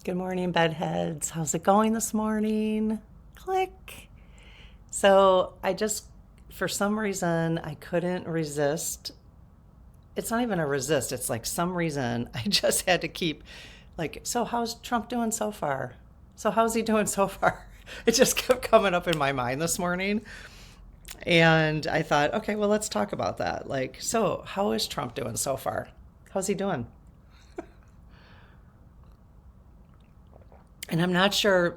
Good morning, bedheads. How's it going this morning? Click. So, for some reason, I couldn't resist. It's not even a resist, it's like some reason I just had to keep, so how's Trump doing so far? So, how's he doing so far? It just kept coming up in my mind this morning. And I thought, okay, well, let's talk about that. So how is Trump doing so far? How's he doing? And I'm not sure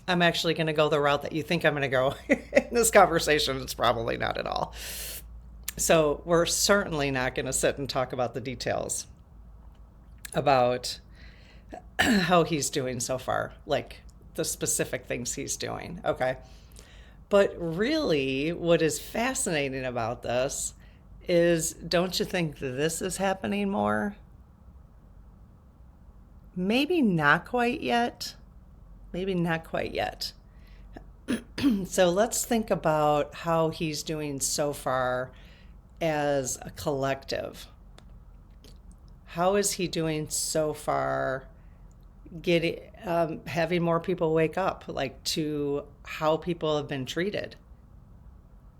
I'm actually going to go the route that you think I'm going to go in this conversation. It's probably not at all. So, we're certainly not going to sit and talk about the details about how he's doing so far, like the specific things he's doing. Okay. But really, what is fascinating about this is don't you think that this is happening more? Maybe not quite yet. Maybe not quite yet. So let's think about how he's doing so far as a collective. How is he doing so far getting having more people wake up to how people have been treated,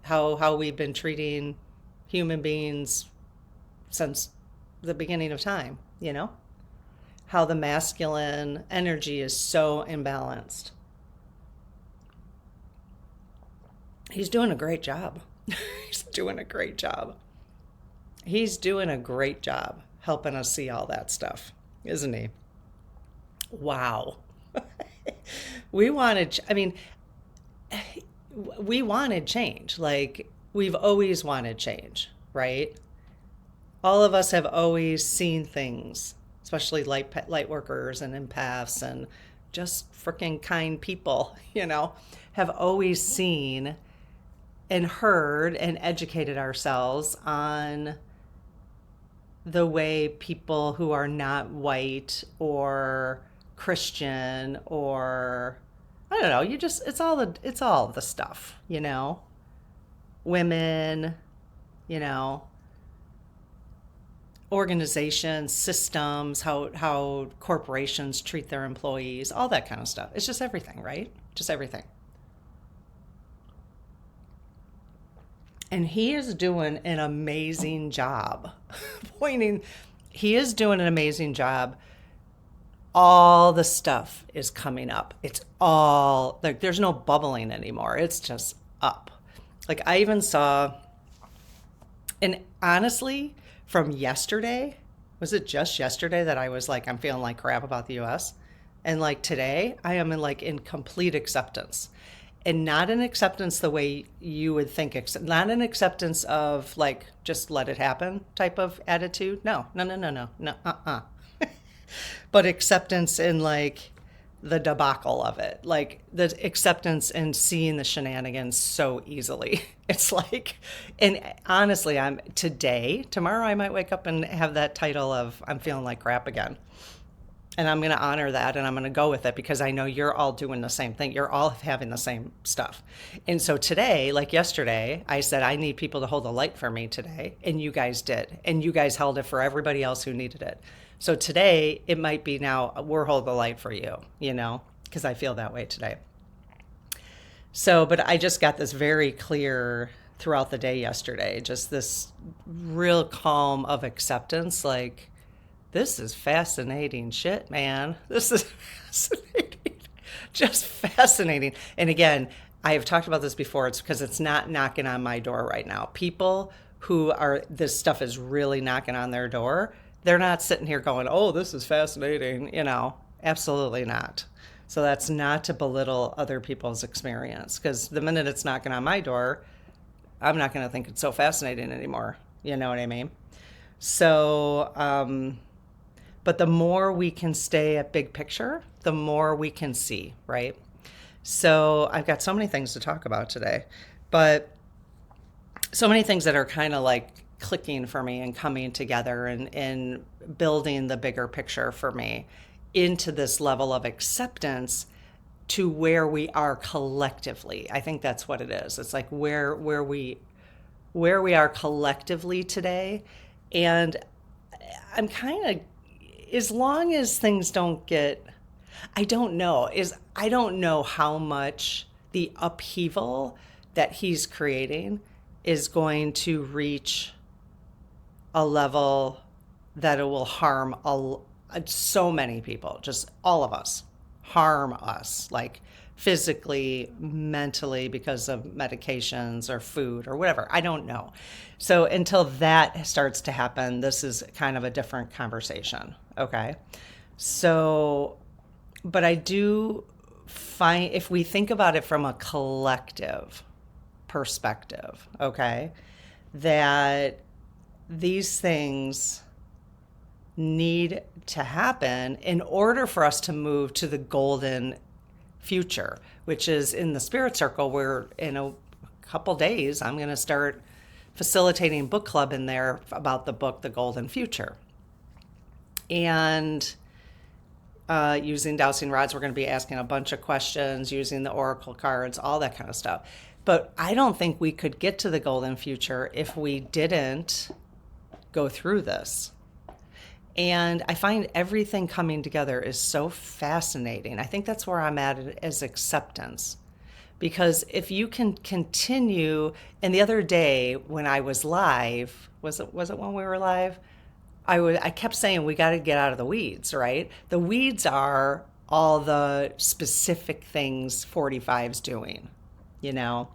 how we've been treating human beings since the beginning of time, how the masculine energy is so imbalanced. He's doing a great job. He's doing a great job. He's doing a great job helping us see all that stuff, isn't he? Wow. we wanted, I mean, we wanted change. We've always wanted change, right? All of us have always seen things, especially light workers and empaths and just freaking kind people, have always seen and heard and educated ourselves on the way people who are not white or Christian or I don't know, it's all the stuff, women, you know, organizations, systems, how corporations treat their employees, all that kind of stuff. It's just everything, right? Just everything. And he is doing an amazing job pointing. He is doing an amazing job. All the stuff is coming up. It's all like there's no bubbling anymore. It's just up. I even saw, and honestly, from yesterday, was it just yesterday that I was like, I'm feeling like crap about the US? And today, I am in complete acceptance. And not an acceptance the way you would think, not an acceptance of just let it happen type of attitude. No, no, no, no, no, no, but acceptance in the debacle of it, the acceptance and seeing the shenanigans so easily. It's and honestly, tomorrow I might wake up and have that title of I'm feeling like crap again. And I'm going to honor that and I'm going to go with it because I know you're all doing the same thing. You're all having the same stuff. And so today, like yesterday, I said, I need people to hold the light for me today. And you guys did. And you guys held it for everybody else who needed it. So today, it might be now we're holding the light for you, because I feel that way today. So, but I just got this very clear throughout the day yesterday, just this real calm of acceptance, this is fascinating shit, man. This is fascinating. Just fascinating. And again, I have talked about this before. It's because it's not knocking on my door right now. People this stuff is really knocking on their door. They're not sitting here going, oh, this is fascinating. Absolutely not. So that's not to belittle other people's experience. Because the minute it's knocking on my door, I'm not going to think it's so fascinating anymore. You know what I mean? So, but the more we can stay at big picture, the more we can see, right? So I've got so many things to talk about today, but so many things that are kind of clicking for me and coming together and building the bigger picture for me into this level of acceptance to where we are collectively. I think that's what it is. It's where we are collectively today. And I'm kind of, as long as things don't get, I don't know. I don't know how much the upheaval that he's creating is going to reach a level that it will harm so many people, just all of us, harm us, like physically, mentally, because of medications or food or whatever. I don't know. So until that starts to happen, this is kind of a different conversation. Okay. So, but I do find, if we think about it from a collective perspective, okay, that these things need to happen in order for us to move to the golden future, which is in the spirit circle, where in a couple days I'm going to start facilitating book club in there about the book The Golden Future. And using dowsing rods, we're going to be asking a bunch of questions, using the oracle cards, all that kind of stuff. But I don't think we could get to the golden future if we didn't go through this. And I find everything coming together is so fascinating. I think that's where I'm at as acceptance. Because if you can continue, and the other day when I was live, was it when we were live? I kept saying we got to get out of the weeds, right? The weeds are all the specific things 45's doing, you know?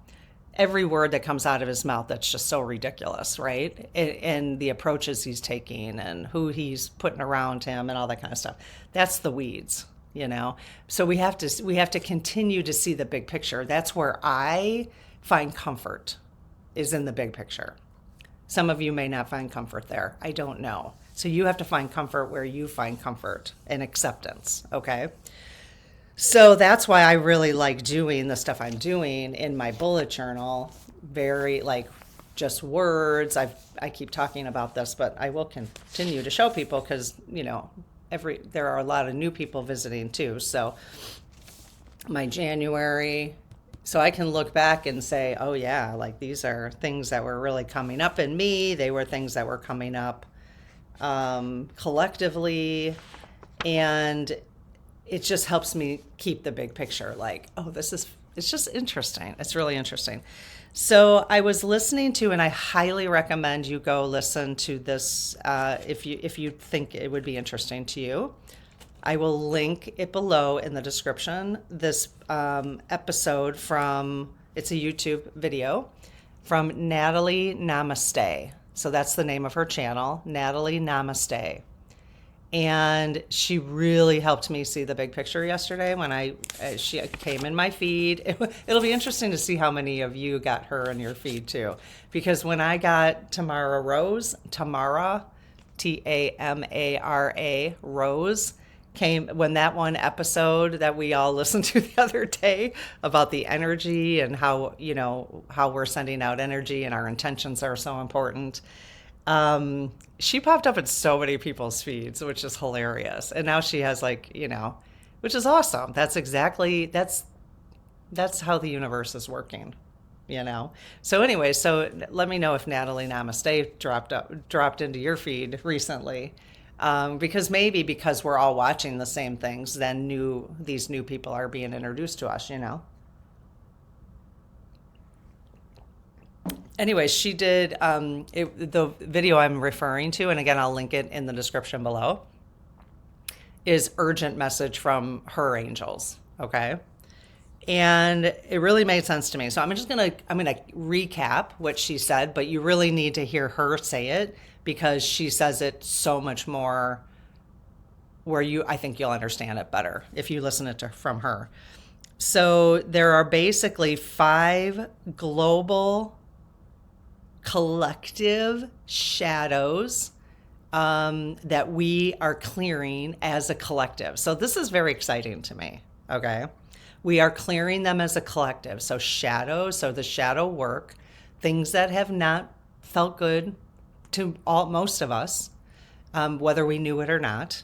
Every word that comes out of his mouth that's just so ridiculous, right? And the approaches he's taking and who he's putting around him and all that kind of stuff. That's the weeds, you know? So we have to continue to see the big picture. That's where I find comfort, is in the big picture. Some of you may not find comfort there. I don't know. So you have to find comfort where you find comfort and acceptance, okay? So that's why I really like doing the stuff I'm doing in my bullet journal. Very like just words. I keep talking about this, but I will continue to show people because, you know, there are a lot of new people visiting too. So my January, so I can look back and say, oh yeah, like these are things that were really coming up in me. They were things that were coming up collectively, and it just helps me keep the big picture. Like, oh, it's just interesting. It's really interesting. So I was listening to, and I highly recommend you go listen to this if you think it would be interesting to you. I will link it below in the description. This episode it's a YouTube video from Natalie Namaste. So that's the name of her channel, Natalie Namaste. And she really helped me see the big picture yesterday when she came in my feed. It'll be interesting to see how many of you got her in your feed too. Because when I got Tamara, Tamara, Rose, when that one episode that we all listened to the other day about the energy and how, you know, how we're sending out energy and our intentions are so important. She popped up in so many people's feeds, which is hilarious. And now she has like, you know, which is awesome. That's how the universe is working, you know? So anyway, so let me know if Natalie Namaste dropped into your feed recently. Because we're all watching the same things, then these new people are being introduced to us, you know? Anyway, she did the video I'm referring to, and again, I'll link it in the description below, is urgent message from her angels, okay? And it really made sense to me. So I'm gonna recap what she said, but you really need to hear her say it because she says it so much more where I think you'll understand it better if you listen from her. So there are basically 5 global collective shadows that we are clearing as a collective. So this is very exciting to me, okay? We are clearing them as a collective. So the shadow work, things that have not felt good to most of us, whether we knew it or not,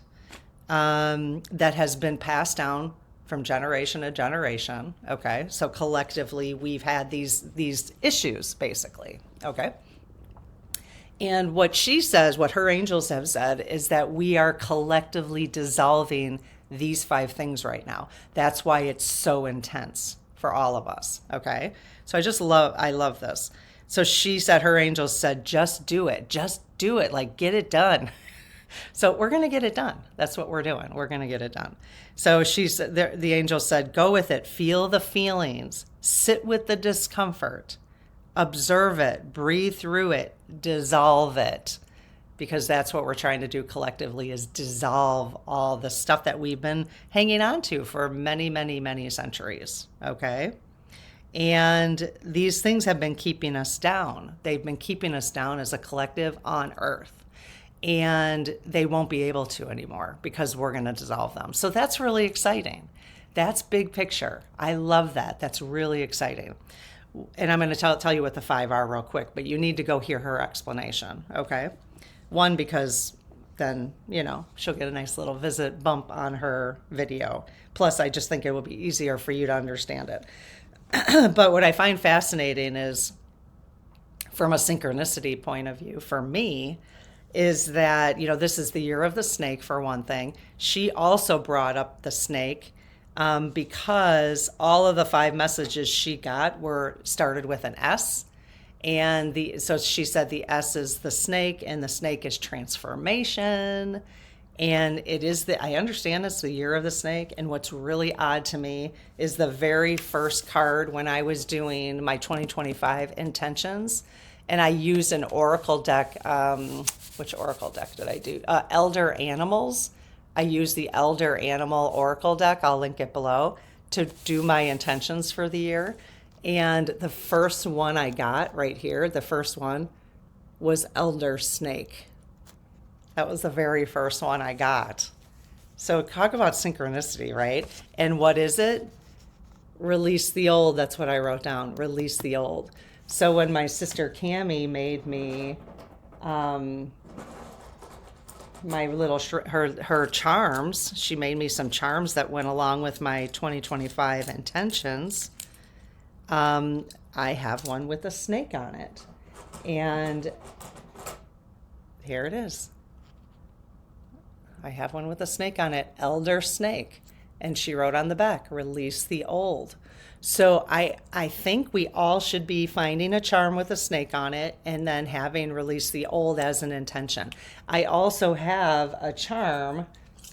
that has been passed down from generation to generation, okay? So collectively, we've had these issues, basically, okay? And what she says, what her angels have said, is that we are collectively dissolving these 5 things right now. That's why it's so intense for all of us. Okay. So I love this. So she said, her angels said, just do it. Just do it. Like, get it done. So we're going to get it done. That's what we're doing. We're going to get it done. So she said, the angel said, go with it. Feel the feelings. Sit with the discomfort. Observe it. Breathe through it. Dissolve it. Because that's what we're trying to do collectively, is dissolve all the stuff that we've been hanging on to for many, many, many centuries. Okay? And these things have been keeping us down. They've been keeping us down as a collective on Earth. And they won't be able to anymore because we're going to dissolve them. So that's really exciting. That's big picture. I love that. That's really exciting. And I'm going to tell you what the 5 are real quick, but you need to go hear her explanation, okay? One, because then, she'll get a nice little visit bump on her video. Plus, I just think it will be easier for you to understand it. But what I find fascinating is, from a synchronicity point of view, for me, is that, this is the year of the snake, for one thing. She also brought up the snake because all of the 5 messages she got were started with an S. And so she said the S is the snake, and the snake is transformation. And I understand it's the year of the snake. And what's really odd to me is the very first card when I was doing my 2025 intentions. And I used an oracle deck. Which oracle deck did I do? Elder Animals. I used the Elder Animal Oracle deck. I'll link it below to do my intentions for the year. And the first one I got right here, the first one was Elder Snake. That was the very first one I got. So talk about synchronicity, right? And what is it? Release the old. That's what I wrote down. Release the old. So when my sister Cammie made me my little her charms, she made me some charms that went along with my 2025 intentions. I have one with a snake on it, and here it is. I have one with a snake on it, Elder Snake, and she wrote on the back, release the old. So I think we all should be finding a charm with a snake on it and then having release the old as an intention. I also have a charm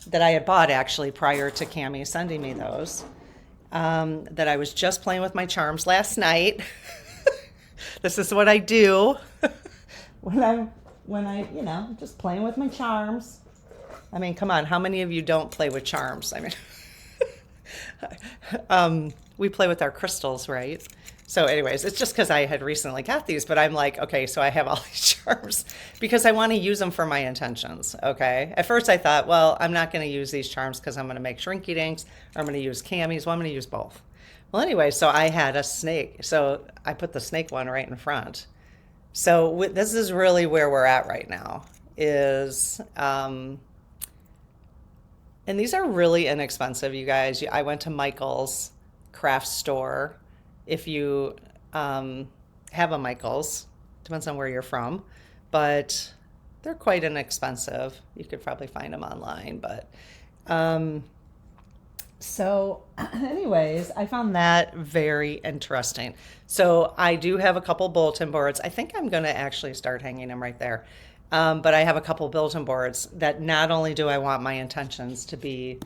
that I had bought actually prior to Cammie sending me those, that I was just playing with my charms last night. This is what I do when I just playing with my charms. I mean, come on, how many of you don't play with charms? I mean, we play with our crystals, right? So anyways, it's just because I had recently got these, but I'm like, okay, so I have all these charms because I want to use them for my intentions, okay? At first I thought, well, I'm not going to use these charms because I'm going to make shrinky dinks, or I'm going to use camis. Well, I'm going to use both. Well, anyway, so I had a snake. So I put the snake one right in front. So this is really where we're at right now is, and these are really inexpensive, you guys. I went to Michael's craft store. If you have a Michael's, depends on where you're from, but they're quite inexpensive. You could probably find them online, but so anyways, I found that very interesting. So I do have a couple bulletin boards. I think I'm going to actually start hanging them right there. But I have a couple bulletin boards that not only do I want my intentions to be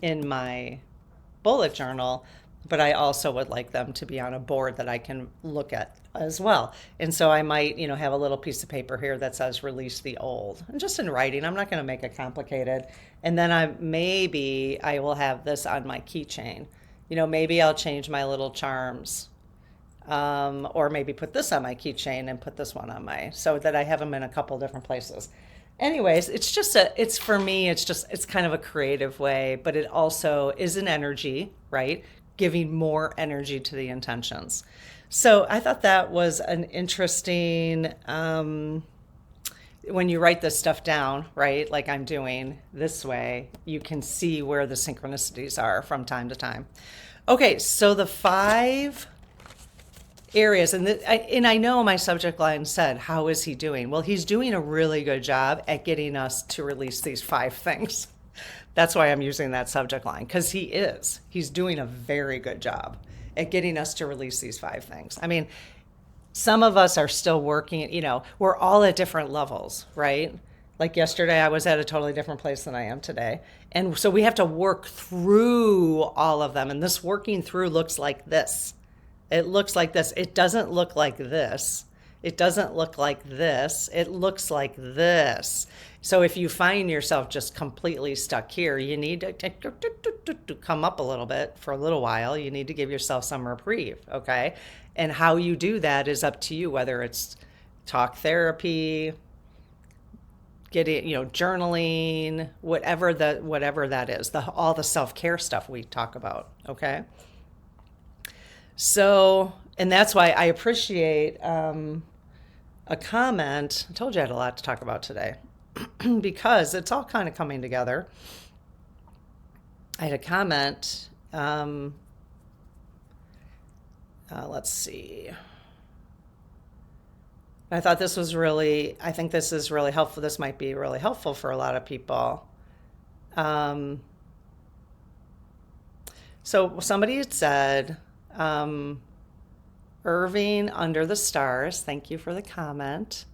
in my bullet journal, but I also would like them to be on a board that I can look at as well. And so I might, have a little piece of paper here that says release the old. And just in writing, I'm not going to make it complicated. And then I will have this on my keychain. Maybe I'll change my little charms. Or maybe put this on my keychain and put this one on so that I have them in a couple different places. Anyways, it's for me, it's kind of a creative way, but it also is an energy, right? Giving more energy to the intentions. So I thought that was an interesting, when you write this stuff down, right? Like I'm doing this way, you can see where the synchronicities are from time to time. Okay, so the 5 areas, and I know my subject line said, how is he doing? Well, he's doing a really good job at getting us to release these 5 things. That's why I'm using that subject line, because he's doing a very good job at getting us to release these 5 things. I mean, some of us are still working, we're all at different levels, right? Like yesterday, I was at a totally different place than I am today. And so we have to work through all of them. And this working through looks like this. It looks like this. It doesn't look like this. It doesn't look like this. It looks like this. So if you find yourself just completely stuck here, you need to come up a little bit for a little while. You need to give yourself some reprieve, okay? And how you do that is up to you, whether it's talk therapy, getting, journaling, whatever that is, all the self-care stuff we talk about, okay? So, and that's why I appreciate a comment. I told you I had a lot to talk about today because it's all kind of coming together. I had a comment. Let's see. I think this is really helpful. This might be really helpful for a lot of people. So somebody had said, Irving under the stars, thank you for the comment.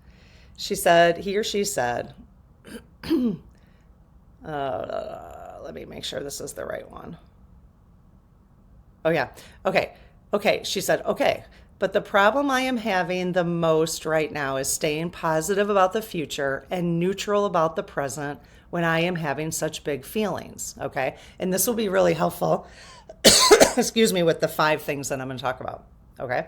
He or she said, let me make sure this is the right one. Oh yeah, okay, she said, okay, but the problem I am having the most right now is staying positive about the future and neutral about the present when I am having such big feelings, okay? And this will be really helpful, excuse me, with the 5 things that I'm going to talk about, okay?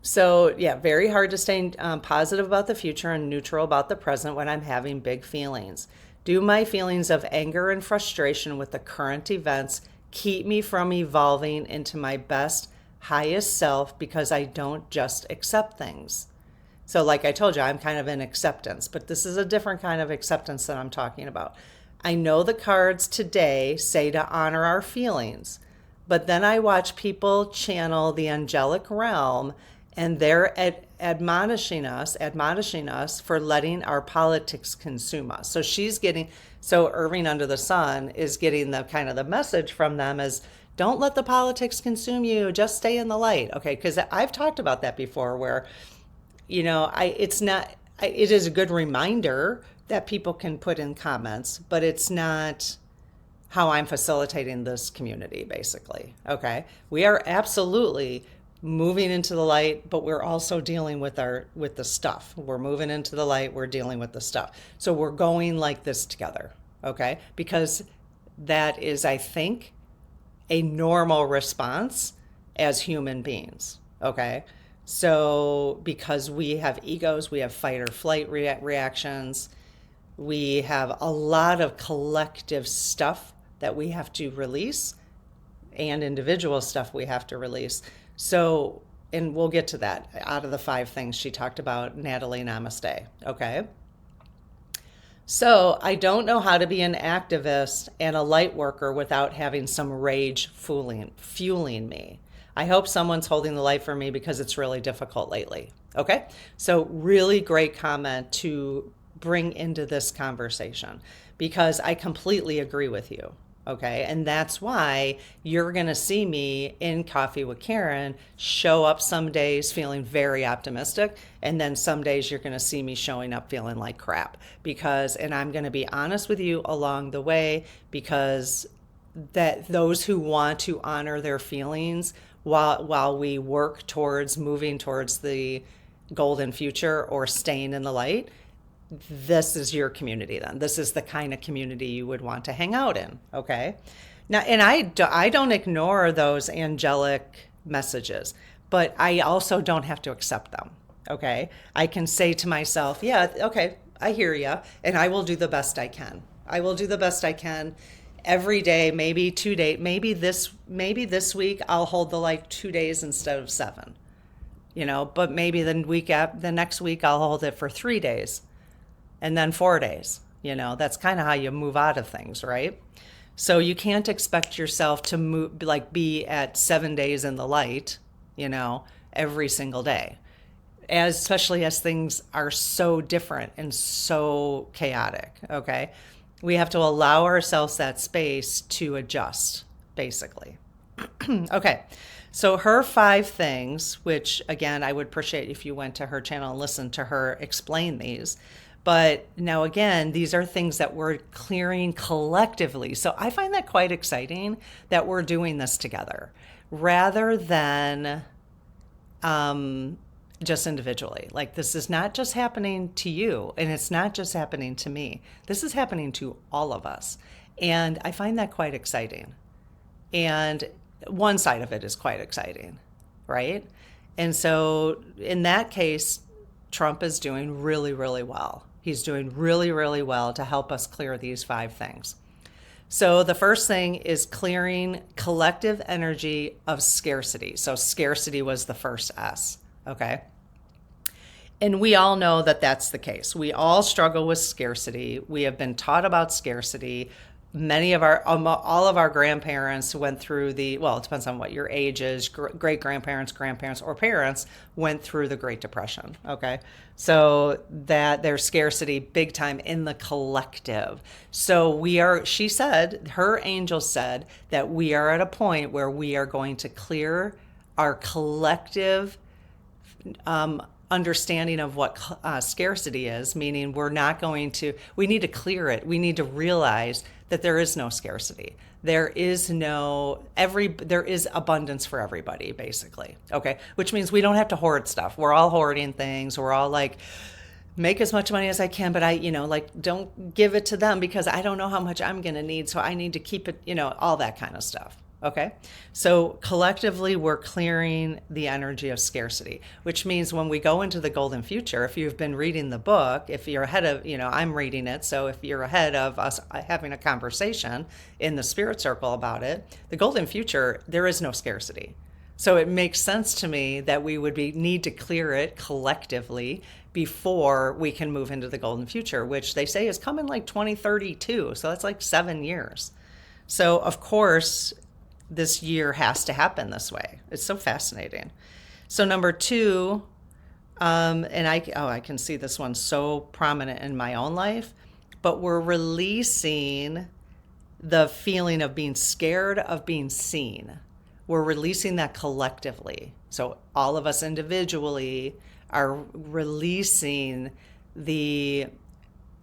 So yeah, very hard to stay positive about the future and neutral about the present when I'm having big feelings. Do my feelings of anger and frustration with the current events keep me from evolving into my best, highest self because I don't just accept things? So like I told you, I'm kind of in acceptance, but this is a different kind of acceptance that I'm talking about. I know the cards today say to honor our feelings, but then I watch people channel the angelic realm and they're admonishing us for letting our politics consume us. So Irving under the sun is getting the kind of the message from them as, don't let the politics consume you, just stay in the light. Okay, because I've talked about that before where, it is a good reminder that people can put in comments, but it's not how I'm facilitating this community, basically. Okay, we are absolutely moving into the light, but we're also dealing with the stuff. We're moving into the light, we're dealing with the stuff. So we're going like this together, okay? Because that is, I think, a normal response as human beings, okay? So because we have egos, we have fight or flight reactions, we have a lot of collective stuff that we have to release and individual stuff we have to release. So, and we'll get to that out of the 5 things she talked about, Natalie, namaste, okay? So I don't know how to be an activist and a light worker without having some rage fueling me. I hope someone's holding the light for me because it's really difficult lately, okay? So really great comment to bring into this conversation because I completely agree with you. Okay, and that's why you're going to see me in Coffee with Karen show up some days feeling very optimistic, and then some days you're going to see me showing up feeling like crap and I'm going to be honest with you along the way, because that those who want to honor their feelings while we work towards moving towards the golden future or staying in the light, this is your community then. This is the kind of community you would want to hang out in, okay? Now, and I don't ignore those angelic messages, but I also don't have to accept them, okay? I can say to myself, yeah, okay, I hear you, and I will do the best I can. I will do the best I can every day, maybe 2 days, maybe this week I'll hold the light 2 days instead of 7, but maybe the next week I'll hold it for 3 days. And then 4 days, that's kind of how you move out of things, right? So you can't expect yourself to be at 7 days in the light, every single day, especially as things are so different and so chaotic, okay? We have to allow ourselves that space to adjust, basically. Okay. So her 5 things, which again, I would appreciate if you went to her channel and listened to her explain these. But now again, these are things that we're clearing collectively. So I find that quite exciting that we're doing this together rather than just individually. Like, this is not just happening to you, and it's not just happening to me. This is happening to all of us. And I find that quite exciting. And one side of it is quite exciting, right? And so in that case, Trump is doing really, really well. He's doing really, really well to help us clear these 5 things. So the first thing is clearing collective energy of scarcity. So scarcity was the first S, okay? And we all know that that's the case. We all struggle with scarcity. We have been taught about scarcity. Many of all of our grandparents went through well, it depends on what your age is, great-grandparents, grandparents, or parents went through the Great Depression, okay? So that there's scarcity big time in the collective. So she said, her angel said that we are at a point where we are going to clear our collective understanding of what scarcity is, meaning we need to clear it. We need to realize that there is no scarcity. There is abundance for everybody, basically. Okay. Which means we don't have to hoard stuff. We're all hoarding things. We're all like, make as much money as I can, but don't give it to them because I don't know how much I'm going to need. So I need to keep it, all that kind of stuff. Okay. So collectively, we're clearing the energy of scarcity, which means when we go into the golden future, if you've been reading the book, if you're ahead of, I'm reading it. So if you're ahead of us having a conversation in the spirit circle about it, the golden future, there is no scarcity. So it makes sense to me that we would need to clear it collectively before we can move into the golden future, which they say is coming like 2032. So that's like 7 years. So of course, this year has to happen this way. It's so fascinating. So number 2, and I can see this one so prominent in my own life, but we're releasing the feeling of being scared of being seen. We're releasing that collectively. So all of us individually are releasing the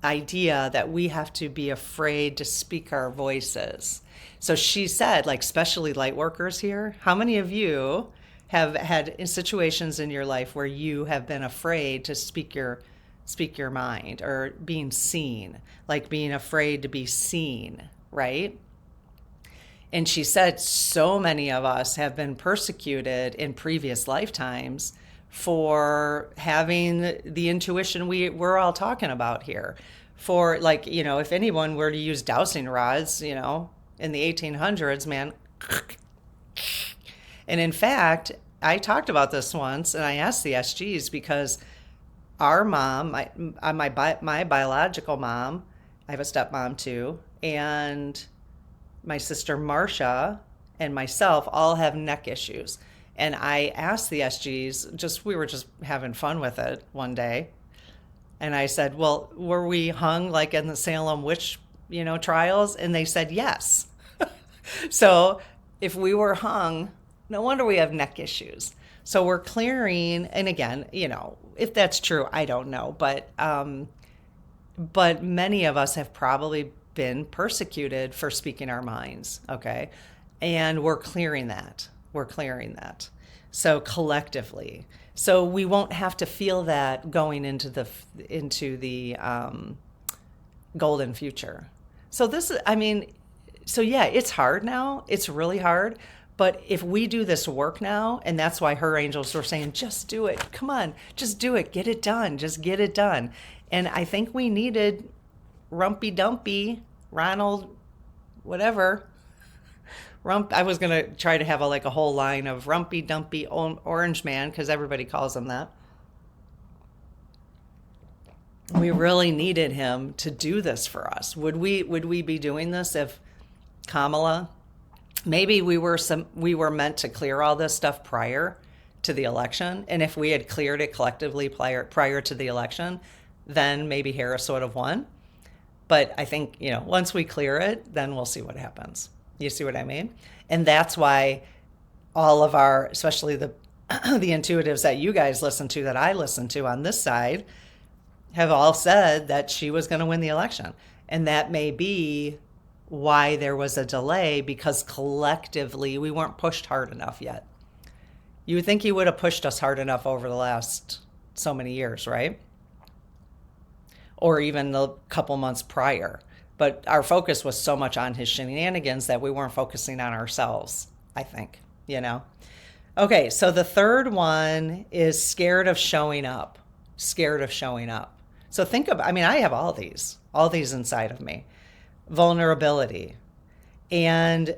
idea that we have to be afraid to speak our voices. So she said, like, especially light workers here, how many of you have had situations in your life where you have been afraid to speak your mind or being seen, like being afraid to be seen, right? And she said so many of us have been persecuted in previous lifetimes for having the intuition we're all talking about here. For if anyone were to use dowsing rods, in the 1800s, man. And in fact, I talked about this once and I asked the SGs because our mom, my biological mom, I have a stepmom too, and my sister Marcia and myself all have neck issues. And I asked the SGs, we were just having fun with it one day. And I said, well, were we hung like in the Salem witch, trials? And they said, yes. So if we were hung, no wonder we have neck issues. So we're clearing, and again, if that's true, I don't know. But many of us have probably been persecuted for speaking our minds, okay? And we're clearing that. So collectively. So we won't have to feel that going into the golden future. So it's hard now. It's really hard. But if we do this work now, and that's why her angels were saying, just do it. Come on, just do it. Get it done. Just get it done. And I think we needed Rumpy Dumpy, Ronald, whatever. I was going to try to have a whole line of Rumpy Dumpy Orange Man, because everybody calls him that. We really needed him to do this for us. Would we be doing this if Kamala, maybe we were meant to clear all this stuff prior to the election, and if we had cleared it collectively prior to the election, then maybe Harris would have won. But I think, once we clear it, then we'll see what happens. You see what I mean? And that's why all of our, especially the the intuitives that you guys listen to, that I listen to on this side, have all said that she was going to win the election. And that may be why there was a delay, because collectively we weren't pushed hard enough yet. You would think he would have pushed us hard enough over the last so many years, right? Or even the couple months prior. But our focus was so much on his shenanigans that we weren't focusing on ourselves, I think, Okay, so the third one is scared of showing up. Scared of showing up. So I have all these inside of me. Vulnerability. And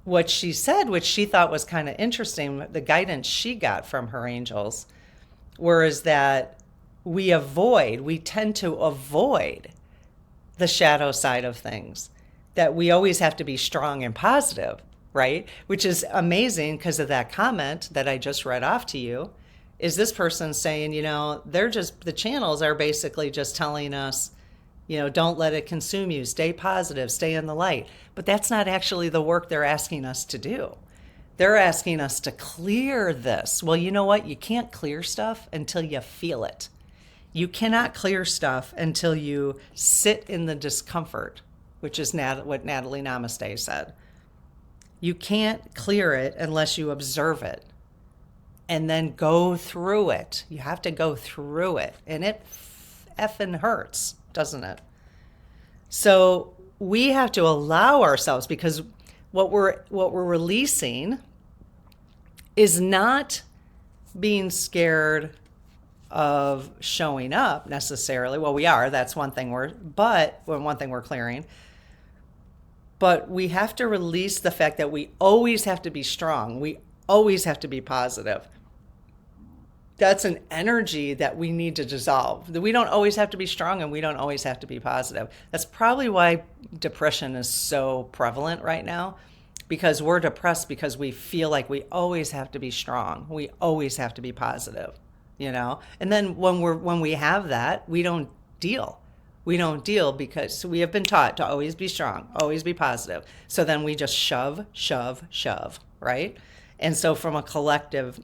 what she said, which she thought was kind of interesting, the guidance she got from her angels, was that we tend to avoid the shadow side of things, that we always have to be strong and positive, right? Which is amazing, because of that comment that I just read off to you, is this person saying, the channels are basically just telling us, don't let it consume you, stay positive, stay in the light. But that's not actually the work they're asking us to do. They're asking us to clear this. Well, you know what? You can't clear stuff until you feel it. You cannot clear stuff until you sit in the discomfort, which is what Natalie Namaste said. You can't clear it unless you observe it and then go through it. You have to go through it, and it effing hurts, doesn't it? So we have to allow ourselves, because what we're releasing is not being scared of showing up necessarily. Well, we are. That's one thing we're clearing. But we have to release the fact that we always have to be strong. We always have to be positive. That's an energy that we need to dissolve. We don't always have to be strong, and we don't always have to be positive. That's probably why depression is so prevalent right now, because we're depressed because we feel like we always have to be strong. We always have to be positive, And then when we have that, we don't deal. We don't deal because we have been taught to always be strong, always be positive. So then we just shove, right? And so from a collective,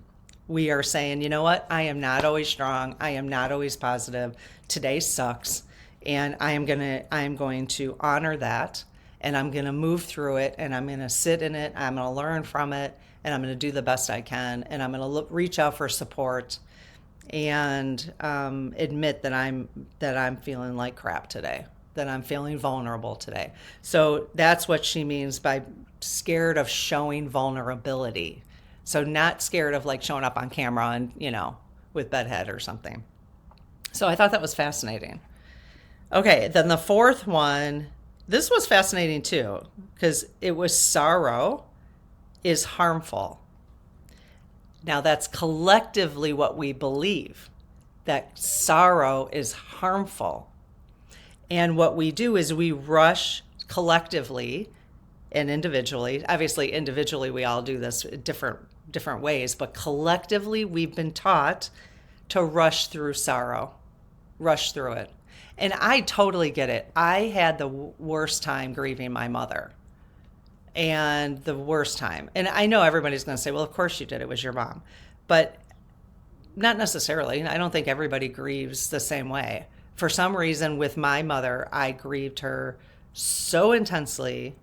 we are saying, you know what? I am not always strong. I am not always positive. Today sucks. And I am going to honor that, and I'm going to move through it, and I'm going to sit in it. I'm going to learn from it, and I'm going to do the best I can. And I'm going to reach out for support and admit that I'm feeling like crap today, that I'm feeling vulnerable today. So that's what she means by scared of showing vulnerability. So not scared of like showing up on camera and, with bedhead or something. So I thought that was fascinating. Okay, then the fourth one, this was fascinating too, because it was sorrow is harmful. Now that's collectively what we believe, that sorrow is harmful. And what we do is we rush collectively and individually. Obviously, individually, we all do this different ways, but collectively, we've been taught to rush through sorrow, rush through it. And I totally get it. I had the worst time grieving my mother, and the worst time. And I know everybody's going to say, well, of course you did. It was your mom. But not necessarily. I don't think everybody grieves the same way. For some reason, with my mother, I grieved her so intensely.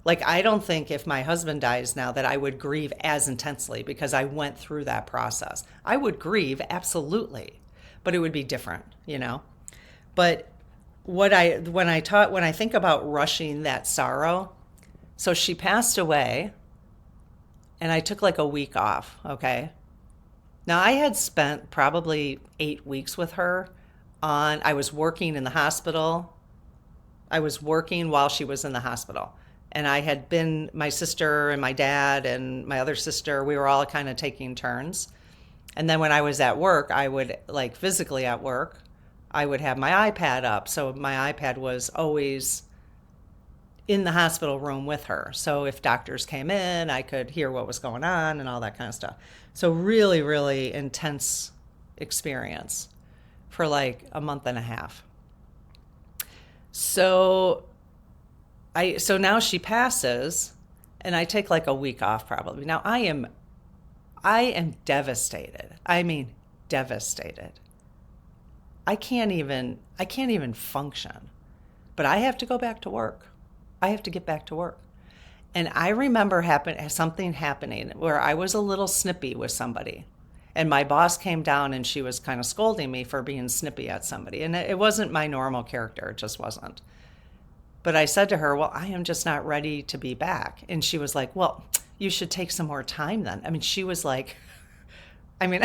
Like, I don't think if my husband dies now that I would grieve as intensely, because I went through that process. I would grieve, absolutely, but it would be different, But when I think about rushing that sorrow, so she passed away, and I took like a week off, okay? Now, I had spent probably 8 weeks with her I was working in the hospital. I was working while she was in the hospital. And I had been, my sister and my dad and my other sister, we were all kind of taking turns. And then when I was at work, I would, like physically at work, I would have my iPad up. So my iPad was always in the hospital room with her. So if doctors came in, I could hear what was going on and all that kind of stuff. So really, really intense experience for like a month and a half. So so now she passes, and I take like a week off probably. Now I am devastated. I mean, devastated. I can't even function. But I have to go back to work. I have to get back to work. And I remember something happening where I was a little snippy with somebody. And my boss came down and she was kind of scolding me for being snippy at somebody. And it wasn't my normal character. It just wasn't. But I said to her, well, I am just not ready to be back. And she was like, well, you should take some more time then. I mean, she was like, I mean,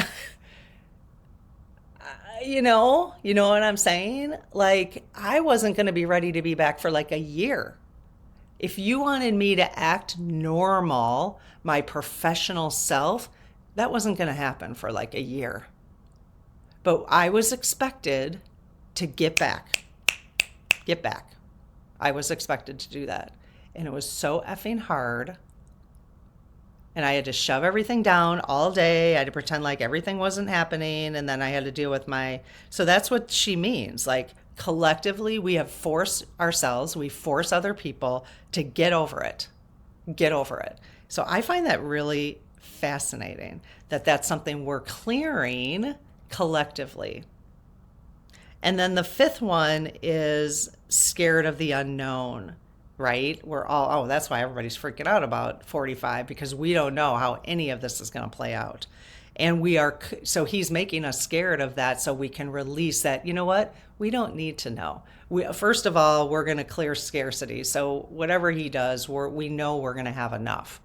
you know what I'm saying? Like, I wasn't going to be ready to be back for like a year. If you wanted me to act normal, my professional self, that wasn't going to happen for like a year. But I was expected to get back. I was expected to do that. And it was so effing hard. And I had to shove everything down all day. I had to pretend like everything wasn't happening. And then I had to deal with so that's what she means. Like, collectively, we have forced ourselves, we force other people to get over it. Get over it. So I find that really fascinating that that's something we're clearing collectively. And then the fifth one is scared of the unknown, right? We're all, that's why everybody's freaking out about 45, because we don't know how any of this is going to play out. And so he's making us scared of that so we can release that. You know what? We don't need to know. First of all, we're going to clear scarcity. So whatever he does, we know we're going to have enough.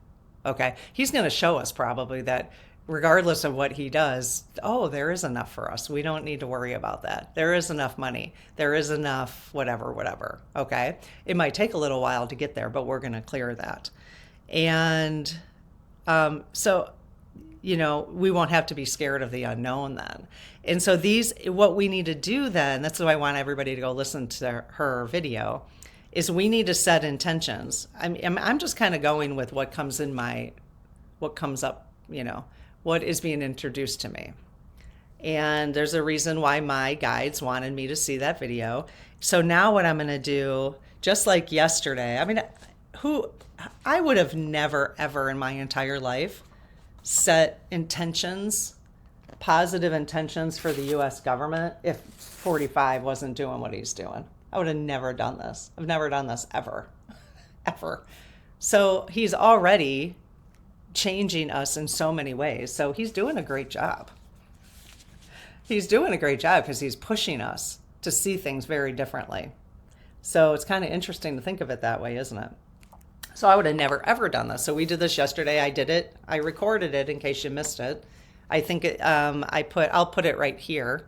Okay? He's going to show us probably that regardless of what he does, there is enough for us. We don't need to worry about that. There is enough money. There is enough whatever. Okay? It might take a little while to get there, but we're going to clear that. And so we won't have to be scared of the unknown then. And so what we need to do then, that's why I want everybody to go listen to her video, is we need to set intentions. I'm just kind of going with what comes up, what is being introduced to me. And there's a reason why my guides wanted me to see that video. So now what I'm going to do, just like yesterday, I would have never, ever in my entire life set intentions, positive intentions for the U.S. government if 45 wasn't doing what he's doing. I would have never done this. I've never done this ever. So he's already changing us in so many ways. So he's doing a great job. He's doing a great job because he's pushing us to see things very differently. So it's kind of interesting to think of it that way, isn't it? So I would have never, ever done this. So we did this yesterday. I did it. I recorded it in case you missed it. I think I'll put it right here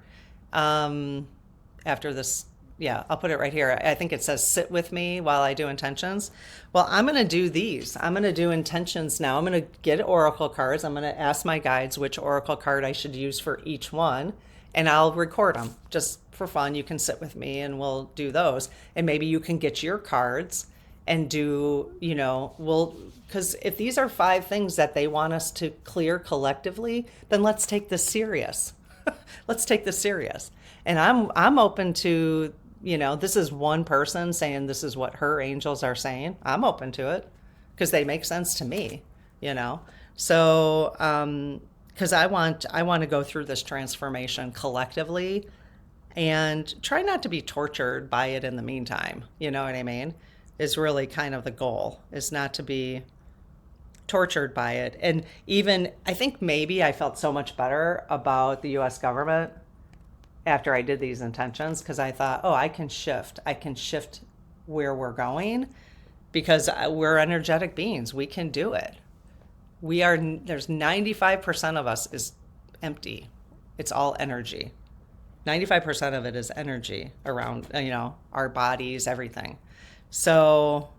after this. Yeah, I'll put it right here. I think it says sit with me while I do intentions. Well, I'm going to do these. I'm going to do intentions now. I'm going to get oracle cards. I'm going to ask my guides which oracle card I should use for each one. And I'll record them just for fun. You can sit with me and we'll do those. And maybe you can get your cards and do, because if these are 5 things that they want us to clear collectively, then let's take this serious. Let's take this serious. And I'm open to, this is one person saying this is what her angels are saying. I'm open to it because they make sense to me, So, because I want to go through this transformation collectively and try not to be tortured by it in the meantime. You know what I mean? Is really kind of the goal, is not to be tortured by it. And even, I think maybe I felt so much better about the U.S. government after I did these intentions, because I thought, I can shift where we're going because we're energetic beings. We can do it. There's 95% of us is empty. It's all energy. 95% of it is energy around, our bodies, everything. So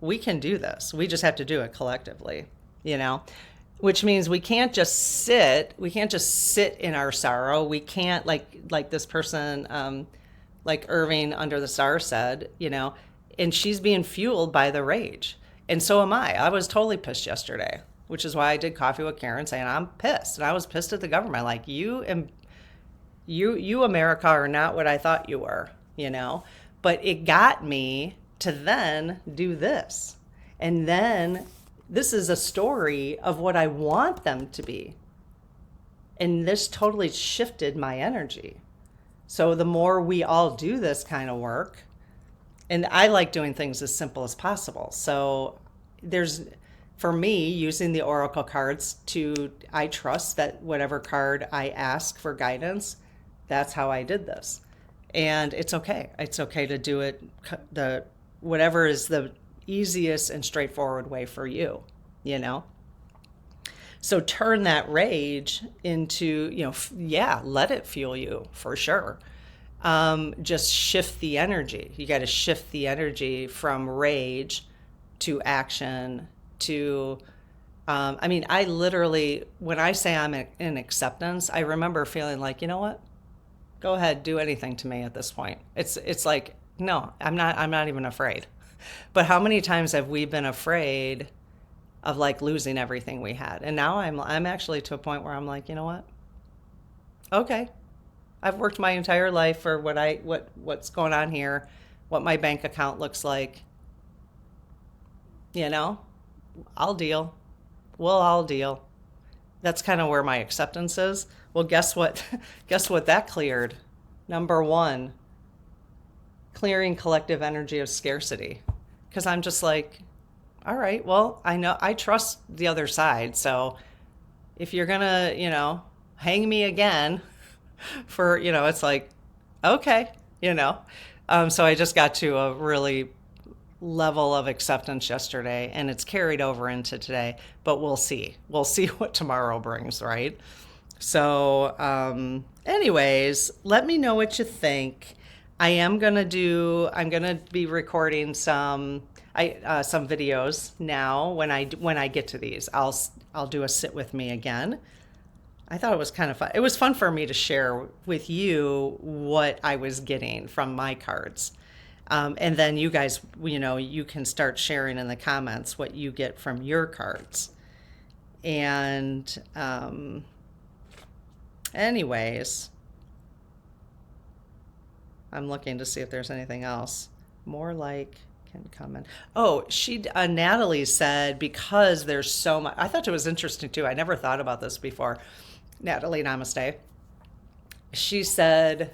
we can do this. We just have to do it collectively, which means we can't just sit in our sorrow. We can't like this person, like Irving Under the Stars said, and she's being fueled by the rage. And so am I. I was totally pissed yesterday, which is why I did Coffee with Karen saying I'm pissed. And I was pissed at the government. Like, you America are not what I thought you were, But it got me to then do this. And then this is a story of what I want them to be. And this totally shifted my energy. So the more we all do this kind of work, and I like doing things as simple as possible. So for me, using the oracle cards I trust that whatever card I ask for guidance, that's how I did this. And it's okay. It's okay to do it whatever is the easiest and straightforward way for you, you know? So turn that rage into, let it fuel you for sure. Just shift the energy. You got to shift the energy from rage to action to, I literally, when I say I'm in acceptance, I remember feeling like, you know what? Go ahead, do anything to me at this point. It's like, no, I'm not even afraid. But how many times have we been afraid of like losing everything we had? And now I'm actually to a point where I'm like, you know what? Okay. I've worked my entire life for what's going on here, what my bank account looks like. I'll deal. We'll all deal. That's kind of where my acceptance is. Well, guess what? Guess what that cleared? Number one, clearing collective energy of scarcity. Because I'm just like, all right, well, I trust the other side. So if you're going to, hang me again for, it's like, okay, So I just got to a really level of acceptance yesterday, and it's carried over into today, but we'll see. We'll see what tomorrow brings, right? So anyways, let me know what you think. I'm going to be recording some videos now. When I get to these, I'll do a sit with me again. I thought it was kind of fun. It was fun for me to share with you what I was getting from my cards. And then you guys, you can start sharing in the comments what you get from your cards. And anyways, I'm looking to see if there's anything else. More like can come in. Oh, Natalie said, because there's so much. I thought it was interesting too. I never thought about this before. Natalie, namaste. She said,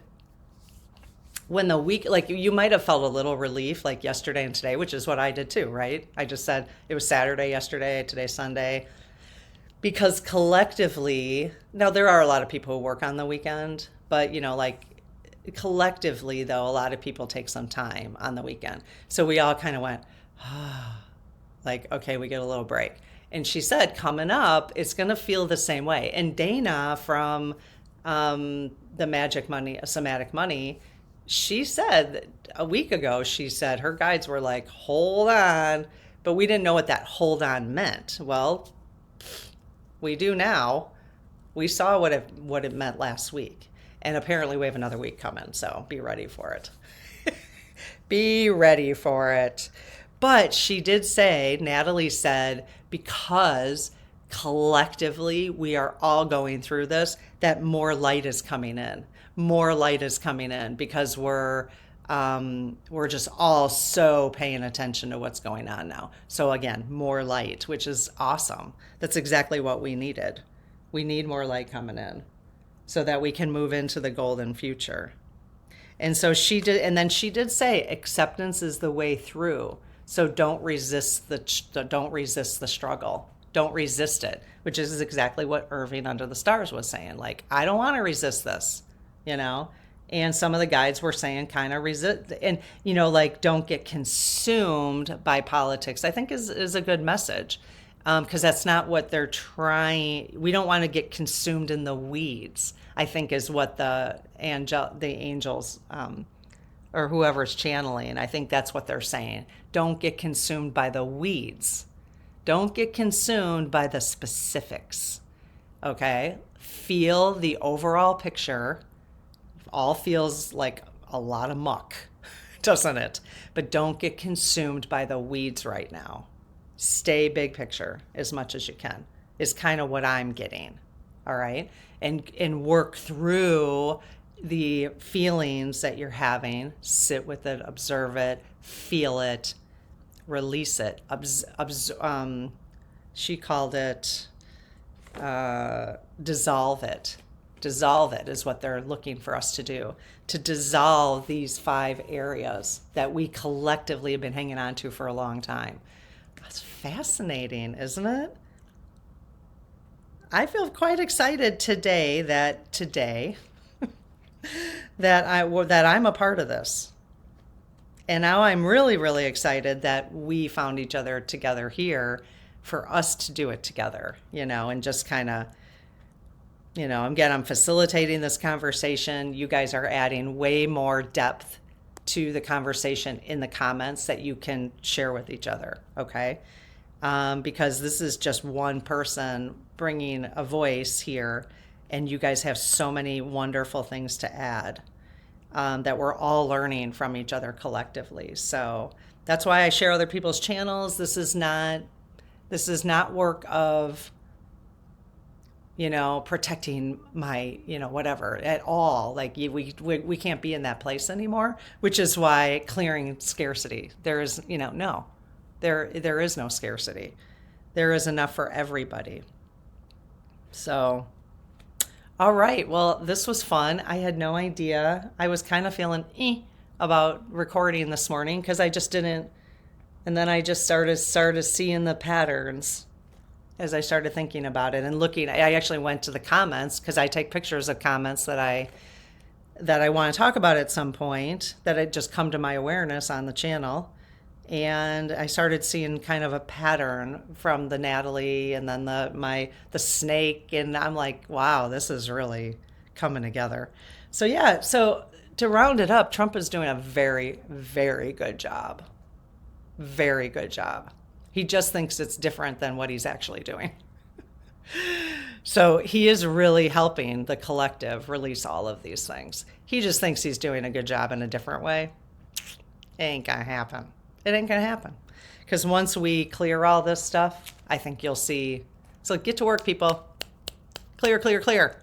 when the week, like you might have felt a little relief like yesterday and today, which is what I did too, right? I just said it was Saturday yesterday, today's Sunday. Because collectively, now there are a lot of people who work on the weekend, but collectively though, a lot of people take some time on the weekend. So we all kind of went, like, okay, we get a little break. And she said, coming up, it's going to feel the same way. And Dana from the Magic Money, Somatic Money, she said a week ago, she said her guides were like, hold on. But we didn't know what that hold on meant. Well, we do now. We saw what it meant last week. And apparently we have another week coming. So be ready for it. Be ready for it. But she did say, Natalie said, because collectively we are all going through this, that more light is coming in. More light is coming in because we're just all so paying attention to what's going on now. So again, more light, which is awesome. That's exactly what we needed. We need more light coming in so that we can move into the golden future. And so she did say acceptance is the way through. So don't resist the struggle. Don't resist it, which is exactly what Irving Under the Stars was saying. Like, I don't want to resist this, And some of the guides were saying kind of resist, and don't get consumed by politics. I think is a good message, because that's not what they're trying. We don't want to get consumed in the weeds, I think is what the angels or whoever's channeling, I think that's what they're saying. Don't get consumed by the weeds. Don't get consumed by the specifics. Okay? Feel the overall picture. All feels like a lot of muck, doesn't it? But don't get consumed by the weeds right now. Stay big picture as much as you can, is kind of what I'm getting. All right? And work through the feelings that you're having, sit with it, observe it, feel it, release it. She called it dissolve it. Dissolve it is what they're looking for us to do, to dissolve these 5 areas that we collectively have been hanging on to for a long time. That's fascinating, isn't it? I feel quite excited today that I'm a part of this. And now I'm really, really excited that we found each other together here for us to do it together, and just kind of, I'm facilitating this conversation. You guys are adding way more depth to the conversation in the comments that you can share with each other, okay? Because this is just one person bringing a voice here, and you guys have so many wonderful things to add that we're all learning from each other collectively. So that's why I share other people's channels. This is not work of, protecting my, whatever at all. Like we can't be in that place anymore, which is why clearing scarcity. There is, no, there is no scarcity. There is enough for everybody. So, all right. Well, this was fun. I had no idea. I was kind of feeling about recording this morning because I just didn't. And then I just started seeing the patterns as I started thinking about it and looking. I actually went to the comments because I take pictures of comments that I want to talk about at some point that had just come to my awareness on the channel. And I started seeing kind of a pattern from the Natalie and then the snake. And I'm like, wow, this is really coming together. So yeah, so to round it up, Trump is doing a very, very good job. Very good job. He just thinks it's different than what he's actually doing. So he is really helping the collective release all of these things. He just thinks he's doing a good job in a different way. It ain't gonna happen. It ain't gonna happen. Because once we clear all this stuff, I think you'll see. So get to work, people. Clear, clear, clear.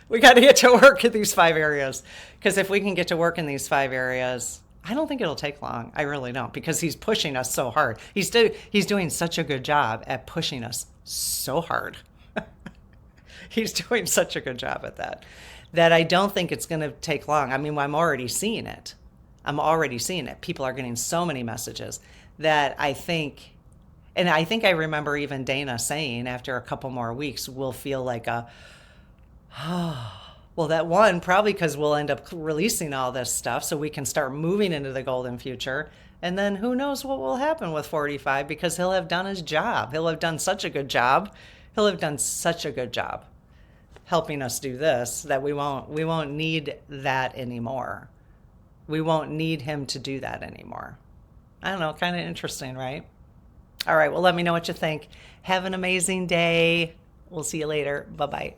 We got to get to work in these 5 areas. Because if we can get to work in these 5 areas, I don't think it'll take long. I really don't, because he's pushing us so hard. He's doing such a good job at pushing us so hard. He's doing such a good job at that I don't think it's going to take long. I mean, I'm already seeing it. People are getting so many messages that I think I remember even Dana saying after a couple more weeks, we'll feel like well, that one, probably because we'll end up releasing all this stuff so we can start moving into the golden future. And then who knows what will happen with 45, because he'll have done his job. He'll have done such a good job. Helping us do this that we won't need that anymore. We won't need him to do that anymore. I don't know, kind of interesting, right? All right, well, let me know what you think. Have an amazing day. We'll see you later. Bye-bye.